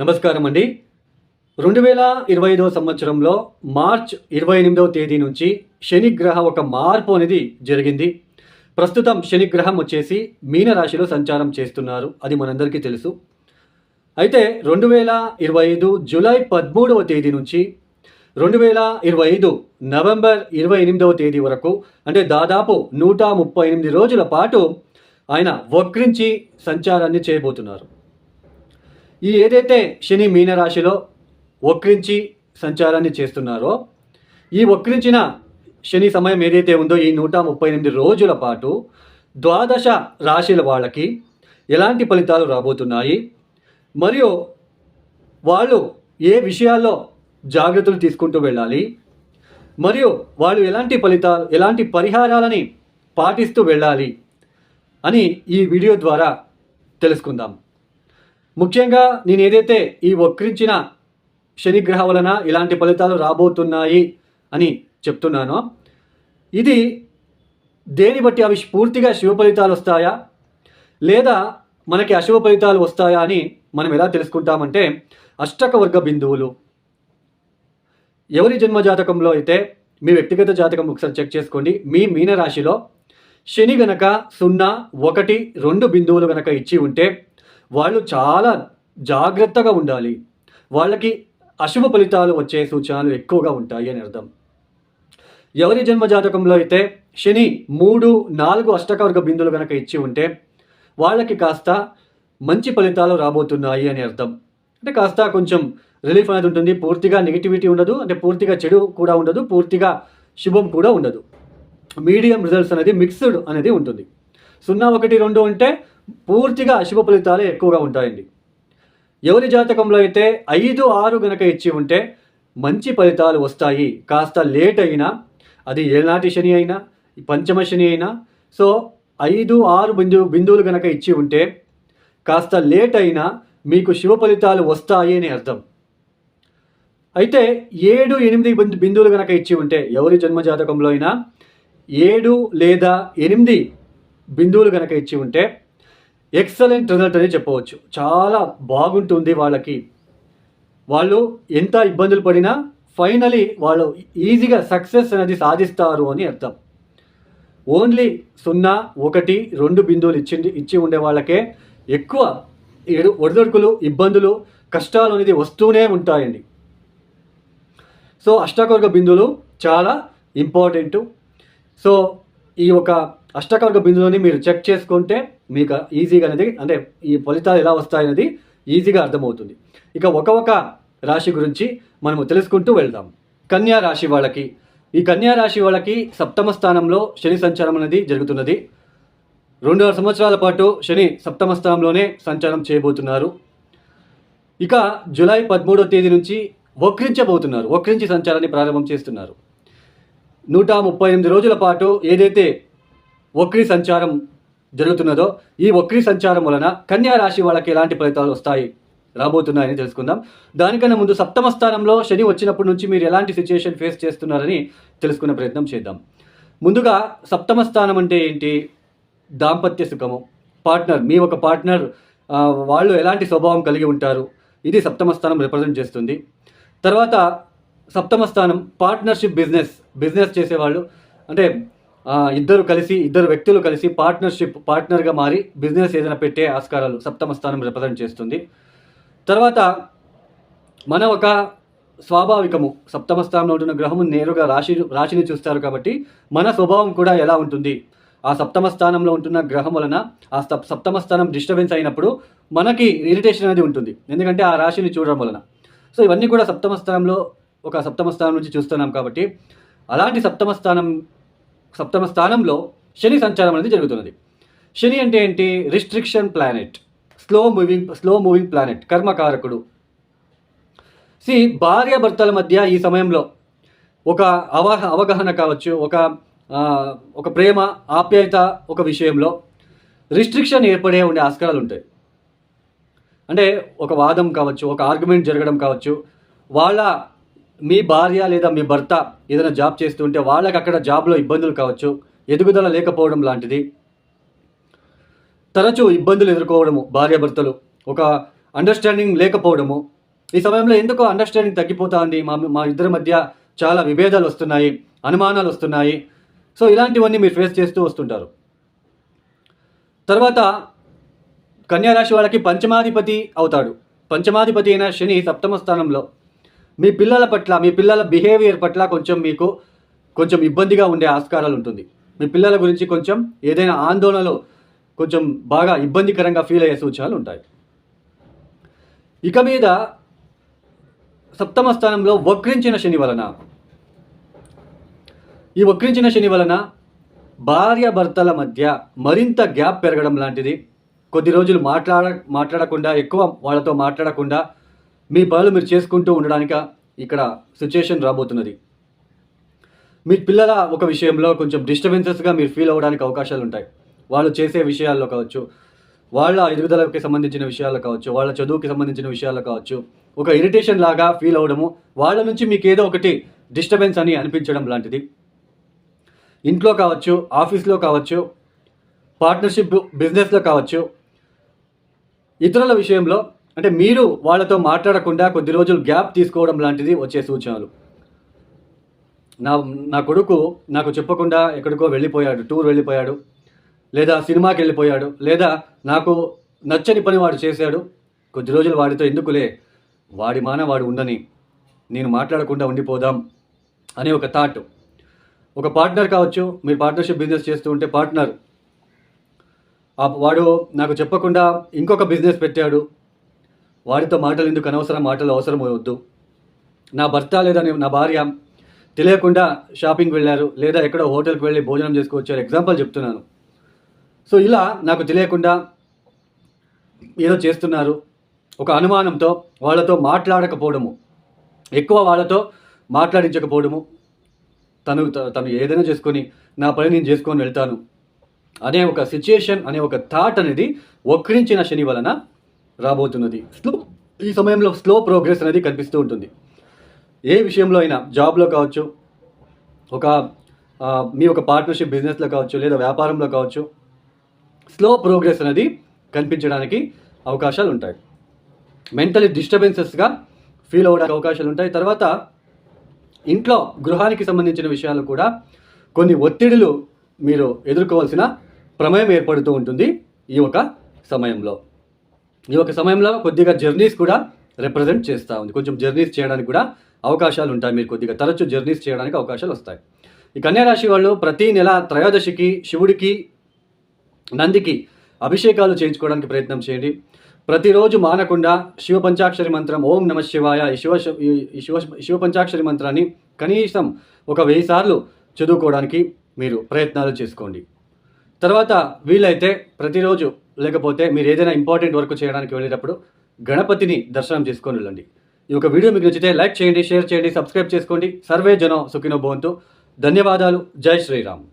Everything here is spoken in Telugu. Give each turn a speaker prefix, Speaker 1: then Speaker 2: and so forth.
Speaker 1: నమస్కారం అండి. 2025 సంవత్సరంలో మార్చ్ 28వ తేదీ నుంచి శనిగ్రహ ఒక మార్పు అనేది జరిగింది. ప్రస్తుతం శనిగ్రహం వచ్చేసి మీనరాశిలో సంచారం చేస్తున్నారు. అది మనందరికీ తెలుసు. అయితే 2025 జూలై 13వ తేదీ నుంచి 2025 నవంబర్ 28వ తేదీ వరకు అంటే దాదాపు 138 రోజుల పాటు ఆయన వక్రించి సంచారాన్ని చేయబోతున్నారు. ఈ ఏదైతే శని మీనరాశిలో వక్రించి సంచారాన్ని చేస్తున్నారో ఈ వక్రించిన శని సమయం ఏదైతే ఉందో ఈ 138 రోజుల పాటు ద్వాదశ రాశుల వాళ్ళకి ఎలాంటి ఫలితాలు రాబోతున్నాయి, మరియు వాళ్ళు ఏ విషయాల్లో జాగ్రత్తలు తీసుకుంటూ వెళ్ళాలి, మరియు వాళ్ళు ఎలాంటి పరిహారాలని పాటిస్తూ వెళ్ళాలి అని ఈ వీడియో ద్వారా తెలుసుకుందాం. ముఖ్యంగా నేను ఏదైతే ఈ వక్రించిన శనిగ్రహ వలన ఇలాంటి ఫలితాలు రాబోతున్నాయి అని చెప్తున్నానో ఇది దేని బట్టి అవి పూర్తిగా శుభ ఫలితాలు వస్తాయా లేదా మనకి అశుభ ఫలితాలు వస్తాయా అని మనం ఎలా తెలుసుకుంటామంటే అష్టక వర్గ బిందువులు. ఎవరి జన్మ జాతకంలో అయితే మీ వ్యక్తిగత జాతకం ఒకసారి చెక్ చేసుకోండి. మీ మీనరాశిలో శని గనక 0, 1, 2 బిందువులు గనక ఇచ్చి ఉంటే వాళ్ళు చాలా జాగ్రత్తగా ఉండాలి. వాళ్ళకి అశుభ ఫలితాలు వచ్చే సూచనలు ఎక్కువగా ఉంటాయి అని అర్థం. ఎవరి జన్మ జాతకంలో అయితే శని 3, 4 అష్టకవర్గ బిందువులు కనుక ఇచ్చి ఉంటే వాళ్ళకి కాస్త మంచి ఫలితాలు రాబోతున్నాయి అని అర్థం. అంటే కాస్త కొంచెం రిలీఫ్ అనేది ఉంటుంది. పూర్తిగా నెగిటివిటీ ఉండదు, అంటే పూర్తిగా చెడు కూడా ఉండదు, పూర్తిగా శుభం కూడా ఉండదు. మీడియం రిజల్ట్స్ అనేది మిక్స్డ్ అనేది ఉంటుంది. 0, 1, 2 అంటే పూర్తిగా అశుభ ఫలితాలే ఎక్కువగా ఉంటాయండి. ఎవరి జాతకంలో అయితే 5, 6 గనక ఇచ్చి ఉంటే మంచి ఫలితాలు వస్తాయి. కాస్త లేట్ అయినా, అది ఏనాటి శని అయినా పంచమ శని అయినా, సో 5, 6 బిందువులు గనక ఇచ్చి ఉంటే కాస్త లేట్ అయినా మీకు శుభ ఫలితాలు వస్తాయి అని అర్థం. అయితే 7, 8 బిందువులు గనక ఇచ్చి ఉంటే ఎవరి జన్మ జాతకంలో అయినా 7 లేదా 8 బిందువులు గనక ఇచ్చి ఉంటే ఎక్సలెంట్ రిజల్ట్ అని చెప్పవచ్చు. చాలా బాగుంటుంది వాళ్ళకి. వాళ్ళు ఎంత ఇబ్బందులు పడినా ఫైనలీ వాళ్ళు ఈజీగా సక్సెస్ అనేది సాధిస్తారు అని అర్థం. ఓన్లీ 0, 1, 2 బిందువులు ఇచ్చి ఉండే వాళ్ళకే ఎక్కువ ఒడిదొడుకులు, ఇబ్బందులు, కష్టాలు అనేది వస్తూనే ఉంటాయండి. సో అష్టకవర్గ బిందువులు చాలా ఇంపార్టెంటు. సో ఈ ఒక అష్టకవర్గ బిందువుని మీరు చెక్ చేసుకుంటే మీకు ఈజీగా అనేది, అంటే ఈ ఫలితాలు ఎలా వస్తాయనేది ఈజీగా అర్థమవుతుంది. ఇక ఒక రాశి గురించి మనము తెలుసుకుంటూ వెళ్దాం. కన్యా రాశి వాళ్ళకి, ఈ కన్యా రాశి వాళ్ళకి 7వ స్థానంలో శని సంచారం అనేది జరుగుతున్నది. 2.5 సంవత్సరాల పాటు శని 7వ స్థానంలోనే సంచారం చేయబోతున్నారు. ఇక జూలై 13వ తేదీ నుంచి వక్రించి సంచారాన్ని ప్రారంభం చేస్తున్నారు. 138 రోజుల పాటు ఏదైతే వక్రీ సంచారం జరుగుతున్నదో ఈ వక్రీ సంచారం వలన కన్యా రాశి వాళ్ళకి ఎలాంటి ఫలితాలు రాబోతున్నాయని తెలుసుకుందాం. దానికన్నా ముందు 7వ స్థానంలో శని వచ్చినప్పటి నుంచి మీరు ఎలాంటి సిచ్యుయేషన్ ఫేస్ చేస్తున్నారని తెలుసుకునే ప్రయత్నం చేద్దాం. ముందుగా 7వ స్థానం అంటే ఏంటి? దాంపత్య సుఖము, పార్ట్నర్, మీ ఒక పార్ట్నర్ వాళ్ళు ఎలాంటి స్వభావం కలిగి ఉంటారు, ఇది 7వ స్థానం రిప్రజెంట్ చేస్తుంది. తర్వాత 7వ స్థానం పార్ట్నర్షిప్, బిజినెస్ చేసేవాళ్ళు, అంటే ఇద్దరు వ్యక్తులు కలిసి పార్ట్నర్గా మారి బిజినెస్ ఏదైనా పెట్టే ఆస్కారాలు 7వ స్థానం రిప్రజెంట్ చేస్తుంది. తర్వాత మన ఒక స్వాభావికము, 7వ స్థానంలో ఉంటున్న గ్రహము నేరుగా రాశిని చూస్తారు కాబట్టి మన స్వభావం కూడా ఎలా ఉంటుంది, ఆ 7వ స్థానంలో ఉంటున్న గ్రహం వలన ఆ 7వ స్థానం డిస్టర్బెన్స్ అయినప్పుడు మనకి ఇరిటేషన్ అనేది ఉంటుంది, ఎందుకంటే ఆ రాశిని చూడడం వలన. సో ఇవన్నీ కూడా 7వ స్థానం నుంచి చూస్తున్నాం కాబట్టి అలాంటి 7వ స్థానంలో శని సంచారం అనేది జరుగుతున్నది. శని అంటే ఏంటి? Restriction planet, slow moving planet, కర్మకారకుడు. భార్యాభర్తల మధ్య ఈ సమయంలో ఒక అవగాహన కావచ్చు, ఒక ప్రేమ, ఆప్యాయత, ఒక విషయంలో రిస్ట్రిక్షన్ ఉండే ఆస్కారాలు ఉంటాయి. అంటే ఒక వాదం కావచ్చు, ఒక ఆర్గ్యుమెంట్ జరగడం కావచ్చు, మీ భార్య లేదా మీ భర్త ఏదైనా జాబ్ చేస్తుంటే వాళ్ళకి అక్కడ జాబ్లో ఇబ్బందులు కావచ్చు, ఎదుగుదల లేకపోవడం లాంటిది, తరచూ ఇబ్బందులు ఎదుర్కోవడము భార్యాభర్తలు, ఒక అండర్స్టాండింగ్ లేకపోవడము. ఈ సమయంలో ఎందుకో అండర్స్టాండింగ్ తగ్గిపోతా ఉంది, మా ఇద్దరి మధ్య చాలా విభేదాలు వస్తున్నాయి, అనుమానాలు వస్తున్నాయి. సో ఇలాంటివన్నీ మీరు ఫేస్ చేస్తూ వస్తుంటారు. తర్వాత కన్యారాశి వాళ్ళకి పంచమాధిపతి అవుతాడు. పంచమాధిపతి అయిన శని సప్తమ స్థానంలో మీ పిల్లల పట్ల, మీ పిల్లల బిహేవియర్ పట్ల మీకు కొంచెం ఇబ్బందిగా ఉండే ఆస్కారాలు ఉంటుంది. మీ పిల్లల గురించి కొంచెం ఏదైనా ఆందోళనలో కొంచెం బాగా ఇబ్బందికరంగా ఫీల్ అయ్యే సూచనలు ఉంటాయి. ఇక మీద సప్తమ స్థానంలో వక్రించిన శని వలన, ఈ వక్రించిన శని వలన భార్యాభర్తల మధ్య మరింత గ్యాప్ పెరగడం లాంటిది, కొద్ది రోజులు మాట్లాడకుండా, ఎక్కువ వాళ్ళతో మాట్లాడకుండా మీ పనులు మీరు చేసుకుంటూ ఉండడానికి ఇక్కడ సిచ్యుయేషన్ రాబోతున్నది. మీ పిల్లల ఒక విషయంలో కొంచెం డిస్టర్బెన్సెస్గా మీరు ఫీల్ అవ్వడానికి అవకాశాలు ఉంటాయి. వాళ్ళు చేసే విషయాల్లో కావచ్చు, వాళ్ళ ఎదుగుదలకి సంబంధించిన విషయాల్లో కావచ్చు, వాళ్ళ చదువుకి సంబంధించిన విషయాల్లో కావచ్చు, ఒక ఇరిటేషన్ లాగా ఫీల్ అవ్వడము, వాళ్ళ నుంచి మీకు ఏదో ఒకటి డిస్టర్బెన్స్ అని అనిపించడం లాంటిది. ఇంట్లో కావచ్చు, ఆఫీస్లో కావచ్చు, పార్ట్నర్షిప్ బిజినెస్లో కావచ్చు, ఇతరుల విషయంలో అంటే మీరు వాళ్ళతో మాట్లాడకుండా కొద్ది రోజులు గ్యాప్ తీసుకోవడం లాంటిది వచ్చే సూచనలు. నా కొడుకు నాకు చెప్పకుండా ఎక్కడికో వెళ్ళిపోయాడు, టూర్ వెళ్ళిపోయాడు, లేదా సినిమాకి వెళ్ళిపోయాడు, లేదా నాకు నచ్చని పని వాడు చేశాడు, కొద్ది రోజులు వాడితో ఎందుకులే, వాడి వాడు ఉండని, నేను మాట్లాడకుండా ఉండిపోదాం అనే ఒక థాట్. ఒక పార్ట్నర్ కావచ్చు, మీరు పార్ట్నర్షిప్ బిజినెస్ చేస్తూ ఉంటే పార్ట్నర్ వాడు నాకు చెప్పకుండా ఇంకొక బిజినెస్ పెట్టాడు, వాడితో మాటలు ఎందుకు, అనవసరం మాటలు అవసరం వద్దు. నా భర్త లేదా నా భార్య తెలియకుండా షాపింగ్కి వెళ్ళారు, లేదా ఎక్కడో హోటల్కి వెళ్ళి భోజనం చేసుకొచ్చారు, ఎగ్జాంపుల్ చెప్తున్నాను. సో ఇలా నాకు తెలియకుండా ఏదో చేస్తున్నారు, ఒక అనుమానంతో వాళ్ళతో మాట్లాడకపోవడము, ఎక్కువ వాళ్ళతో మాట్లాడించకపోవడము, తను ఏదైనా చేసుకొని నా పని నేను చేసుకొని వెళ్తాను అనే ఒక సిచ్యుయేషన్, అనే ఒక థాట్ అనేది వక్రించిన శని వలన రాబోతున్నది. ఈ సమయంలో స్లో ప్రోగ్రెస్ అనేది కనిపిస్తూ ఉంటుంది. ఏ విషయంలో అయినా, జాబ్లో కావచ్చు, మీ ఒక పార్ట్నర్షిప్ బిజినెస్లో కావచ్చు, లేదా వ్యాపారంలో కావచ్చు, స్లో ప్రోగ్రెస్ అనేది కనిపించడానికి అవకాశాలు ఉంటాయి. మెంటలీ డిస్టర్బెన్సెస్గా ఫీల్ అవ్వడానికి అవకాశాలు ఉంటాయి. తర్వాత ఇంట్లో గృహానికి సంబంధించిన విషయాలు కూడా కొన్ని ఒత్తిడులు మీరు ఎదుర్కోవాల్సిన ప్రమేయం ఏర్పడుతూ ఉంటుంది. ఈ ఒక సమయంలో కొద్దిగా జర్నీస్ కూడా రిప్రజెంట్ చేస్తూ ఉంది. కొంచెం జర్నీస్ చేయడానికి కూడా అవకాశాలు ఉంటాయి. మీరు కొద్దిగా తరచూ జర్నీస్ చేయడానికి అవకాశాలు వస్తాయి. ఈ కన్యారాశి వాళ్ళు ప్రతి నెల త్రయోదశికి శివుడికి, నందికి అభిషేకాలు చేయించుకోవడానికి ప్రయత్నం చేయండి. ప్రతిరోజు మానకుండా శివ పంచాక్షరి మంత్రం ఓం నమ శివాయ, ఈ శివ పంచాక్షరి మంత్రాన్ని కనీసం ఒక 1000 సార్లు చదువుకోవడానికి మీరు ప్రయత్నాలు చేసుకోండి. తర్వాత వీలైతే ప్రతిరోజు, లేకపోతే మీరు ఏదైనా ఇంపార్టెంట్ వర్క్ చేయడానికి వెళ్ళేటప్పుడు గణపతిని దర్శనం చేసుకొని వెళ్ళండి. ఈ ఒక వీడియో మీకు నచ్చితే లైక్ చేయండి, షేర్ చేయండి, సబ్స్క్రైబ్ చేసుకోండి. సర్వే జనో సుఖినో భవంతు. ధన్యవాదాలు. జై శ్రీరామ్.